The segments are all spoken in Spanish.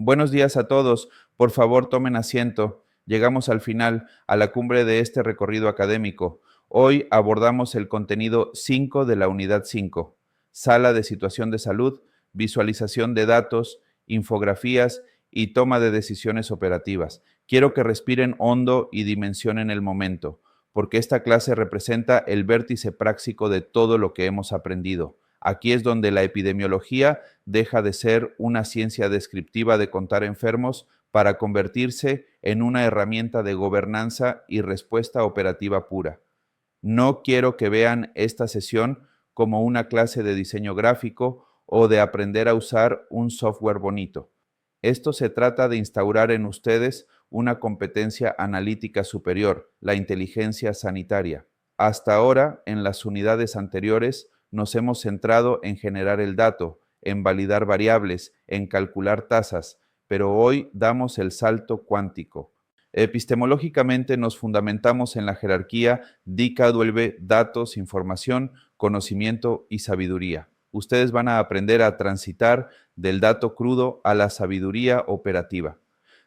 Buenos días a todos. Por favor, tomen asiento. Llegamos al final, a la cumbre de este recorrido académico. Hoy abordamos el contenido 5 de la unidad 5, Sala de Situación de Salud, Visualización de Datos, Infografías y Toma de Decisiones Operativas. Quiero que respiren hondo y dimensionen el momento, porque esta clase representa el vértice práctico de todo lo que hemos aprendido. Aquí es donde la epidemiología deja de ser una ciencia descriptiva de contar enfermos para convertirse en una herramienta de gobernanza y respuesta operativa pura. No quiero que vean esta sesión como una clase de diseño gráfico o de aprender a usar un software bonito. Esto se trata de instaurar en ustedes una competencia analítica superior, la inteligencia sanitaria. Hasta ahora, en las unidades anteriores, nos hemos centrado en generar el dato, en validar variables, en calcular tasas, pero hoy damos el salto cuántico. Epistemológicamente nos fundamentamos en la jerarquía DICA-W, datos, información, conocimiento y sabiduría. Ustedes van a aprender a transitar del dato crudo a la sabiduría operativa.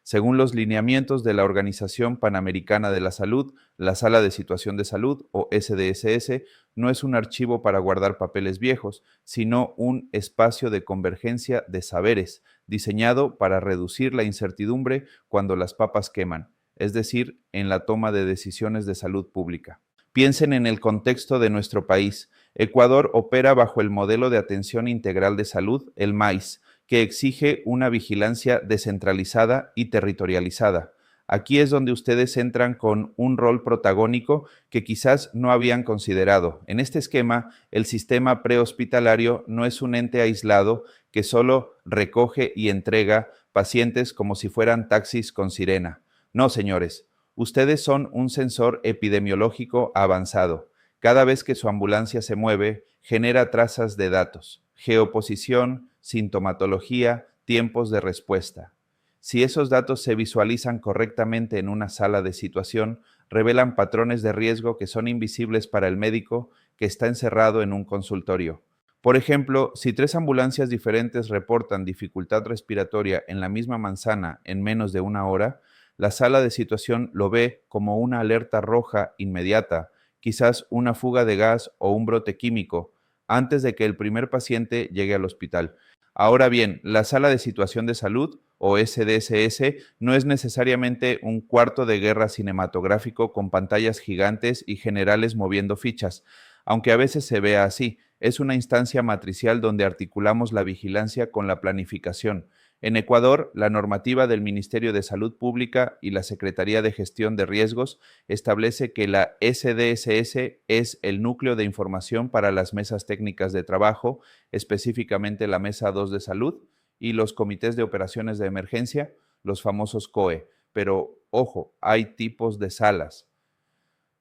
Según los lineamientos de la Organización Panamericana de la Salud, la Sala de Situación de Salud, o SDSS, no es un archivo para guardar papeles viejos, sino un espacio de convergencia de saberes, diseñado para reducir la incertidumbre cuando las papas queman, es decir, en la toma de decisiones de salud pública. Piensen en el contexto de nuestro país. Ecuador opera bajo el modelo de atención integral de salud, el MAIS, que exige una vigilancia descentralizada y territorializada. Aquí es donde ustedes entran con un rol protagónico que quizás no habían considerado. En este esquema, el sistema prehospitalario no es un ente aislado que solo recoge y entrega pacientes como si fueran taxis con sirena. No, señores, ustedes son un sensor epidemiológico avanzado. Cada vez que su ambulancia se mueve, genera trazas de datos, geoposición, sintomatología, tiempos de respuesta. Si esos datos se visualizan correctamente en una sala de situación, revelan patrones de riesgo que son invisibles para el médico que está encerrado en un consultorio. Por ejemplo, si 3 ambulancias diferentes reportan dificultad respiratoria en la misma manzana en menos de 1 hora, la sala de situación lo ve como una alerta roja inmediata, quizás una fuga de gas o un brote químico, antes de que el primer paciente llegue al hospital. Ahora bien, la sala de situación de salud, o SDSS, no es necesariamente un cuarto de guerra cinematográfico con pantallas gigantes y generales moviendo fichas, aunque a veces se vea así. Es una instancia matricial donde articulamos la vigilancia con la planificación. En Ecuador, la normativa del Ministerio de Salud Pública y la Secretaría de Gestión de Riesgos establece que la SDSS es el núcleo de información para las mesas técnicas de trabajo, específicamente la Mesa 2 de Salud y los comités de operaciones de emergencia, los famosos COE. Pero, ojo, hay tipos de salas.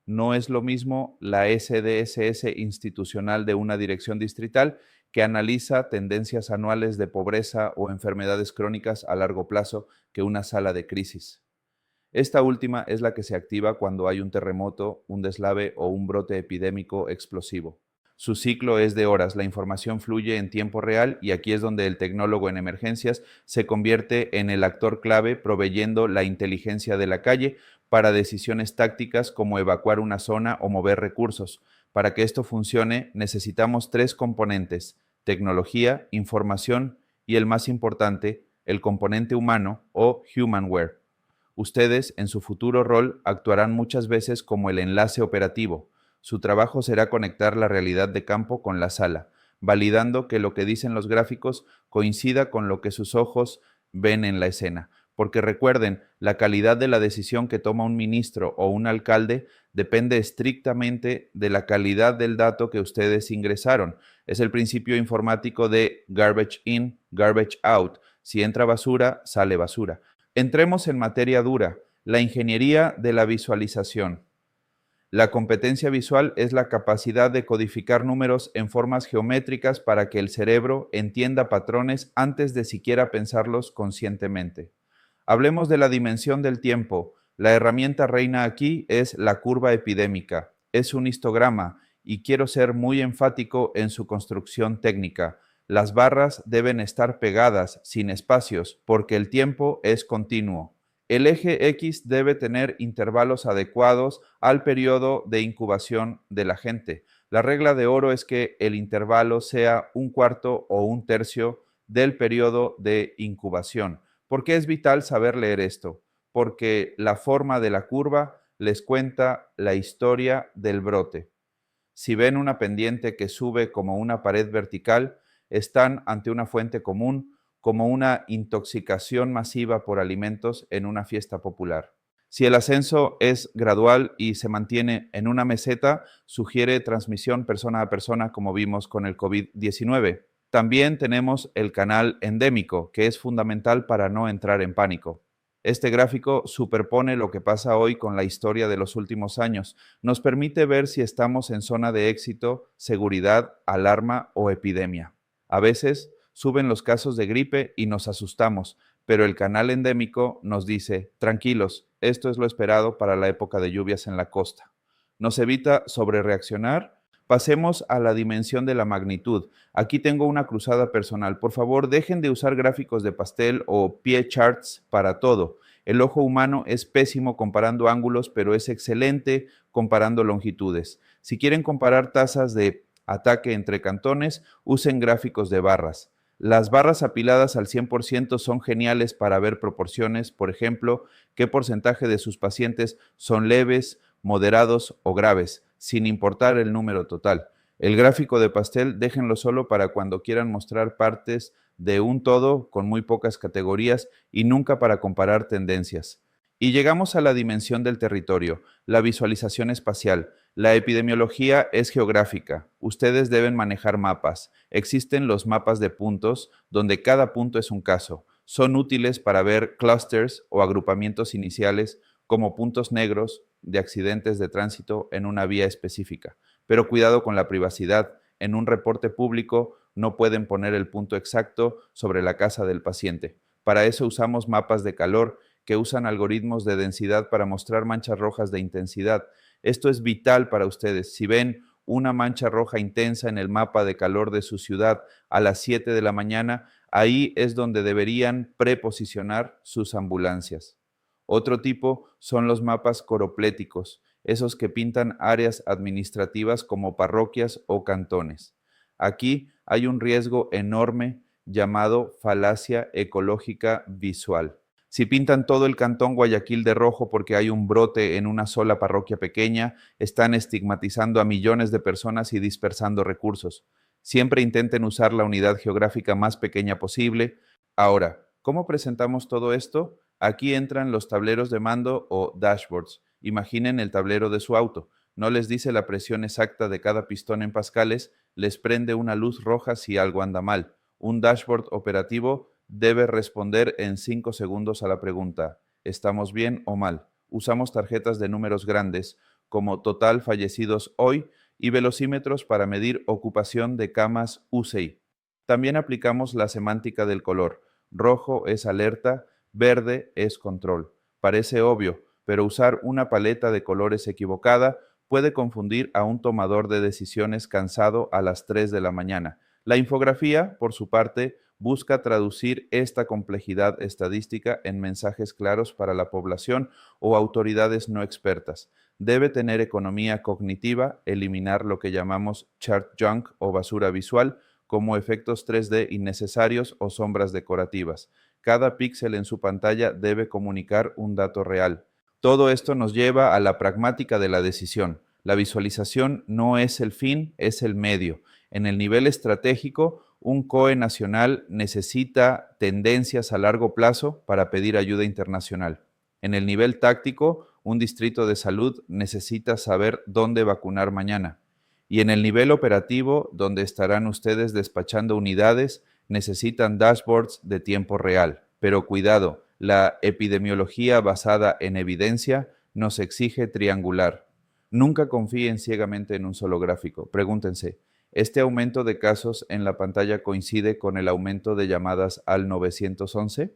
No es lo mismo la SDSS institucional de una dirección distrital que analiza tendencias anuales de pobreza o enfermedades crónicas a largo plazo que una sala de crisis. Esta última es la que se activa cuando hay un terremoto, un deslave o un brote epidémico explosivo. Su ciclo es de horas, la información fluye en tiempo real y aquí es donde el tecnólogo en emergencias se convierte en el actor clave proveyendo la inteligencia de la calle para decisiones tácticas como evacuar una zona o mover recursos. Para que esto funcione necesitamos 3 componentes: tecnología, información y el más importante, el componente humano o humanware. Ustedes, en su futuro rol, actuarán muchas veces como el enlace operativo. Su trabajo será conectar la realidad de campo con la sala, validando que lo que dicen los gráficos coincida con lo que sus ojos ven en la escena. Porque recuerden, la calidad de la decisión que toma un ministro o un alcalde depende estrictamente de la calidad del dato que ustedes ingresaron. Es el principio informático de garbage in, garbage out. Si entra basura, sale basura. Entremos en materia dura, la ingeniería de la visualización. La competencia visual es la capacidad de codificar números en formas geométricas para que el cerebro entienda patrones antes de siquiera pensarlos conscientemente. Hablemos de la dimensión del tiempo. La herramienta reina aquí es la curva epidémica. Es un histograma y quiero ser muy enfático en su construcción técnica. Las barras deben estar pegadas, sin espacios, porque el tiempo es continuo. El eje X debe tener intervalos adecuados al periodo de incubación de la gente. La regla de oro es que el intervalo sea un cuarto o un tercio del periodo de incubación. ¿Por qué es vital saber leer esto? Porque la forma de la curva les cuenta la historia del brote. Si ven una pendiente que sube como una pared vertical, están ante una fuente común, como una intoxicación masiva por alimentos en una fiesta popular. Si el ascenso es gradual y se mantiene en una meseta, sugiere transmisión persona a persona, como vimos con el COVID-19. También tenemos el canal endémico, que es fundamental para no entrar en pánico. Este gráfico superpone lo que pasa hoy con la historia de los últimos años. Nos permite ver si estamos en zona de éxito, seguridad, alarma o epidemia. A veces suben los casos de gripe y nos asustamos, pero el canal endémico nos dice, tranquilos, esto es lo esperado para la época de lluvias en la costa. Nos evita sobrereaccionar. Pasemos a la dimensión de la magnitud. Aquí tengo una cruzada personal. Por favor, dejen de usar gráficos de pastel o pie charts para todo. El ojo humano es pésimo comparando ángulos, pero es excelente comparando longitudes. Si quieren comparar tasas de ataque entre cantones, usen gráficos de barras. Las barras apiladas al 100% son geniales para ver proporciones, por ejemplo, qué porcentaje de sus pacientes son leves, moderados o graves, sin importar el número total. El gráfico de pastel déjenlo solo para cuando quieran mostrar partes de un todo con muy pocas categorías y nunca para comparar tendencias. Y llegamos a la dimensión del territorio, la visualización espacial. La epidemiología es geográfica. Ustedes deben manejar mapas. Existen los mapas de puntos, donde cada punto es un caso. Son útiles para ver clusters o agrupamientos iniciales como puntos negros de accidentes de tránsito en una vía específica. Pero cuidado con la privacidad. En un reporte público no pueden poner el punto exacto sobre la casa del paciente. Para eso usamos mapas de calor que usan algoritmos de densidad para mostrar manchas rojas de intensidad. Esto es vital para ustedes. Si ven una mancha roja intensa en el mapa de calor de su ciudad a las 7 de la mañana, ahí es donde deberían preposicionar sus ambulancias. Otro tipo son los mapas coropléticos, esos que pintan áreas administrativas como parroquias o cantones. Aquí hay un riesgo enorme llamado falacia ecológica visual. Si pintan todo el cantón Guayaquil de rojo porque hay un brote en una sola parroquia pequeña, están estigmatizando a millones de personas y dispersando recursos. Siempre intenten usar la unidad geográfica más pequeña posible. Ahora, ¿cómo presentamos todo esto? Aquí entran los tableros de mando o dashboards. Imaginen el tablero de su auto. No les dice la presión exacta de cada pistón en pascales, les prende una luz roja si algo anda mal. Un dashboard operativo debe responder en 5 segundos a la pregunta, ¿estamos bien o mal? Usamos tarjetas de números grandes, como total fallecidos hoy, y velocímetros para medir ocupación de camas UCI. También aplicamos la semántica del color. Rojo es alerta, verde es control. Parece obvio, pero usar una paleta de colores equivocada puede confundir a un tomador de decisiones cansado a las 3 de la mañana. La infografía, por su parte, busca traducir esta complejidad estadística en mensajes claros para la población o autoridades no expertas. Debe tener economía cognitiva, eliminar lo que llamamos chart junk o basura visual, como efectos 3D innecesarios o sombras decorativas. Cada píxel en su pantalla debe comunicar un dato real. Todo esto nos lleva a la pragmática de la decisión. La visualización no es el fin, es el medio. En el nivel estratégico, un COE nacional necesita tendencias a largo plazo para pedir ayuda internacional. En el nivel táctico, un distrito de salud necesita saber dónde vacunar mañana. Y en el nivel operativo, donde estarán ustedes despachando unidades, necesitan dashboards de tiempo real. Pero cuidado, la epidemiología basada en evidencia nos exige triangular. Nunca confíen ciegamente en un solo gráfico. Pregúntense, ¿este aumento de casos en la pantalla coincide con el aumento de llamadas al 911?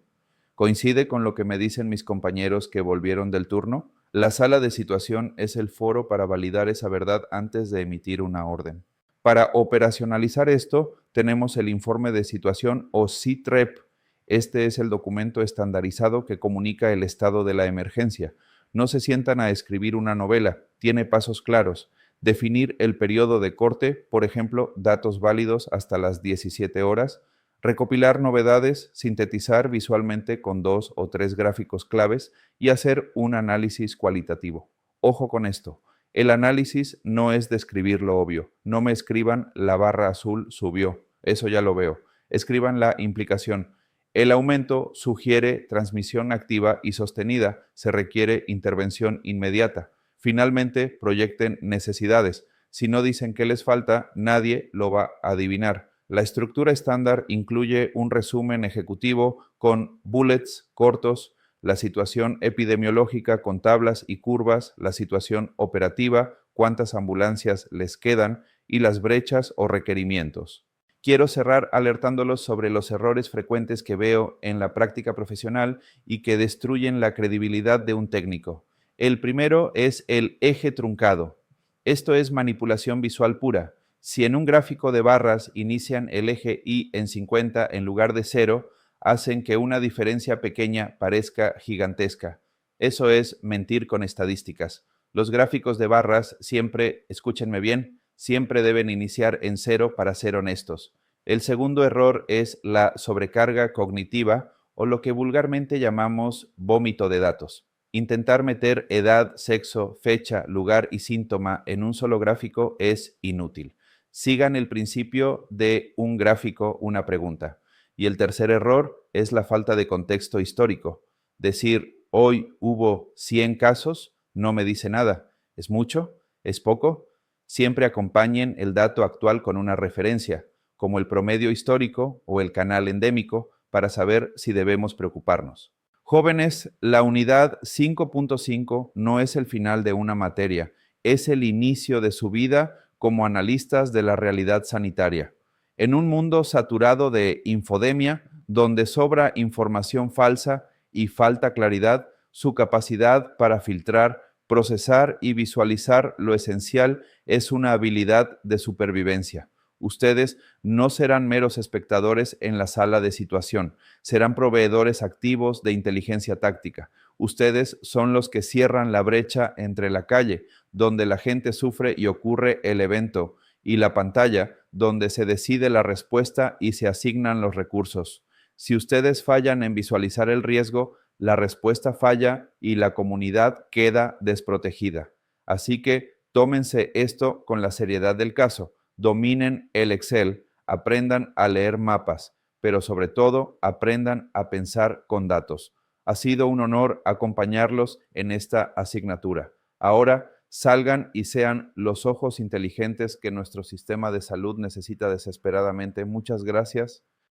¿Coincide con lo que me dicen mis compañeros que volvieron del turno? La sala de situación es el foro para validar esa verdad antes de emitir una orden. Para operacionalizar esto, tenemos el informe de situación o CITREP. Este es el documento estandarizado que comunica el estado de la emergencia. No se sientan a escribir una novela, tiene pasos claros. Definir el periodo de corte, por ejemplo, datos válidos hasta las 17 horas. Recopilar novedades, sintetizar visualmente con 2 o 3 gráficos claves y hacer un análisis cualitativo. Ojo con esto. El análisis no es describir lo obvio. No me escriban la barra azul subió. Eso ya lo veo. Escriban la implicación. El aumento sugiere transmisión activa y sostenida. Se requiere intervención inmediata. Finalmente, proyecten necesidades. Si no dicen qué les falta, nadie lo va a adivinar. La estructura estándar incluye un resumen ejecutivo con bullets cortos, la situación epidemiológica con tablas y curvas, la situación operativa, cuántas ambulancias les quedan y las brechas o requerimientos. Quiero cerrar alertándolos sobre los errores frecuentes que veo en la práctica profesional y que destruyen la credibilidad de un técnico. El primero es el eje truncado. Esto es manipulación visual pura. Si en un gráfico de barras inician el eje Y en 50 en lugar de 0, hacen que una diferencia pequeña parezca gigantesca. Eso es mentir con estadísticas. Los gráficos de barras siempre, escúchenme bien, siempre deben iniciar en 0 para ser honestos. El segundo error es la sobrecarga cognitiva o lo que vulgarmente llamamos vómito de datos. Intentar meter edad, sexo, fecha, lugar y síntoma en un solo gráfico es inútil. Sigan el principio de un gráfico, una pregunta. Y el tercer error es la falta de contexto histórico. Decir, hoy hubo 100 casos, no me dice nada. ¿Es mucho? ¿Es poco? Siempre acompañen el dato actual con una referencia, como el promedio histórico o el canal endémico, para saber si debemos preocuparnos. Jóvenes, la unidad 5.5 no es el final de una materia, es el inicio de su vida como analistas de la realidad sanitaria. En un mundo saturado de infodemia, donde sobra información falsa y falta claridad, su capacidad para filtrar, procesar y visualizar lo esencial es una habilidad de supervivencia. Ustedes no serán meros espectadores en la sala de situación, serán proveedores activos de inteligencia táctica. Ustedes son los que cierran la brecha entre la calle, donde la gente sufre y ocurre el evento, y la pantalla, donde se decide la respuesta y se asignan los recursos. Si ustedes fallan en visualizar el riesgo, la respuesta falla y la comunidad queda desprotegida. Así que tómense esto con la seriedad del caso. Dominen el Excel, aprendan a leer mapas, pero sobre todo aprendan a pensar con datos. Ha sido un honor acompañarlos en esta asignatura. Ahora salgan y sean los ojos inteligentes que nuestro sistema de salud necesita desesperadamente. Muchas gracias.